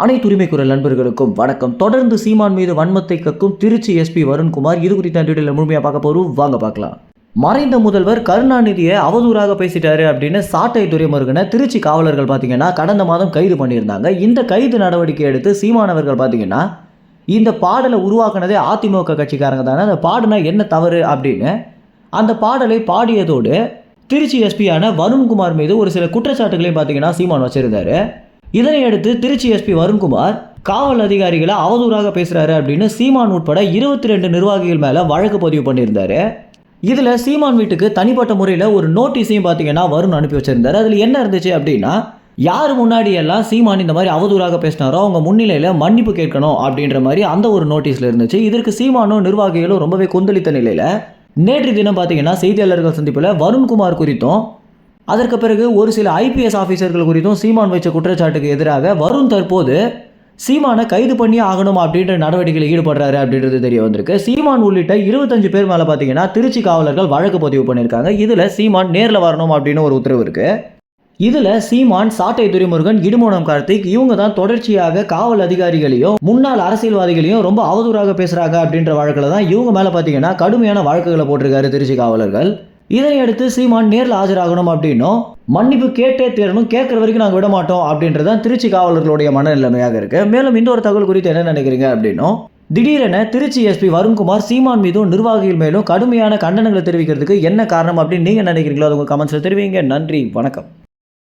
அனைத்து உரிமை குரல் நண்பர்களுக்கும் வணக்கம். தொடர்ந்து சீமான் மீது வன்மத்தை கக்கும் திருச்சி எஸ்பி வருண்குமார் இது குறித்த டீட்டெயில் முழுமையாக பார்க்க போறோம். வாங்க பார்க்கலாம். மறைந்த முதல்வர் கருணாநிதியை அவதூறாக பேசிட்டாரு அப்படின்னு சாட்டை துரைமுருகனை திருச்சி காவலர்கள் பார்த்தீங்கன்னா கடந்த மாதம் கைது பண்ணியிருந்தாங்க. இந்த கைது நடவடிக்கை எடுத்து சீமானவர்கள் பார்த்தீங்கன்னா இந்த பாடலை உருவாக்குனதே அதிமுக கட்சிக்காரங்க தானே, அந்த பாடுனா என்ன தவறு அப்படின்னு அந்த பாடலை பாடியதோடு திருச்சி எஸ்பியான வருண்குமார் மீது ஒரு சில குற்றச்சாட்டுகளையும் பார்த்தீங்கன்னா சீமான் வச்சிருந்தாரு. இதனை அடுத்து திருச்சி எஸ்பி வருண்குமார் காவல் அதிகாரிகளை அவதூறாக பேசுறாரு அப்படின்னு சீமான் உட்பட 22 நிர்வாகிகள் மேல வழக்கு பதிவு பண்ணியிருந்தாரு. இதுல சீமான் வீட்டுக்கு தனிப்பட்ட முறையில் ஒரு நோட்டீஸையும் பார்த்தீங்கன்னா வருண் அனுப்பி வச்சிருந்தாரு. அதுல என்ன இருந்துச்சு அப்படின்னா, யார் முன்னாடி எல்லாம் சீமான் இந்த மாதிரி அவதூறாக பேசினாரோ அவங்க முன்னிலையில மன்னிப்பு கேட்கணும் அப்படின்ற மாதிரி அந்த ஒரு நோட்டீஸ்ல இருந்துச்சு. இதற்கு சீமானும் நிர்வாகிகளும் ரொம்பவே கொந்தளித்த நிலையில நேற்று தினம் பார்த்தீங்கன்னா செய்தியாளர்கள் சந்திப்பில் வருண்குமார் குறித்தும் அதற்கு பிறகு ஒரு சில ஐபிஎஸ் ஆஃபீஸர்கள் குறித்தும் சீமான் வச்ச குற்றச்சாட்டுக்கு எதிராக வருண் தற்போது சீமானை கைது பண்ணி ஆகணும் அப்படின்ற நடவடிக்கையில் ஈடுபடுறாரு அப்படின்றது தெரிய வந்திருக்கு. சீமான் உள்ளிட்ட 25 பேர் மேலே பார்த்தீங்கன்னா திருச்சி காவலர்கள் வழக்கு பதிவு பண்ணியிருக்காங்க. இதில் சீமான் நேரில் வரணும் அப்படின்னு ஒரு உத்தரவு இருக்கு. இதில் சீமான், சாட்டை துரைமுருகன், இடுமோனம் கார்த்திக் இவங்க தான் தொடர்ச்சியாக காவல் அதிகாரிகளையும் முன்னாள் அரசியல்வாதிகளையும் ரொம்ப அவதூறாக பேசுகிறாங்க அப்படின்ற வழக்கில் தான் இவங்க மேலே பார்த்தீங்கன்னா கடுமையான வழக்குகளை போட்டிருக்காரு திருச்சி காவலர்கள். இதனையடுத்து சீமான் நேரில் ஆஜராகணும் அப்படின்னும் மன்னிப்பு கேட்டே தேரணும், கேட்குற வரைக்கும் நாங்கள் விட மாட்டோம் அப்படின்றதான் திருச்சி காவலர்களுடைய மனநிலைமையாக இருக்கு. மேலும் இந்த ஒரு தகவல் குறித்து என்ன நினைக்கிறீங்க அப்படின்னும், திடீரென திருச்சி எஸ்பி வருண்குமார் சீமான் மீதும் நிர்வாகிகள் மேலும் கடுமையான கண்டனங்களை தெரிவிக்கிறதுக்கு என்ன காரணம் அப்படின்னு நீங்கள் நினைக்கிறீங்களோ அது உங்கள் கமெண்ட்ஸில் தெரிவிங்க. நன்றி, வணக்கம்.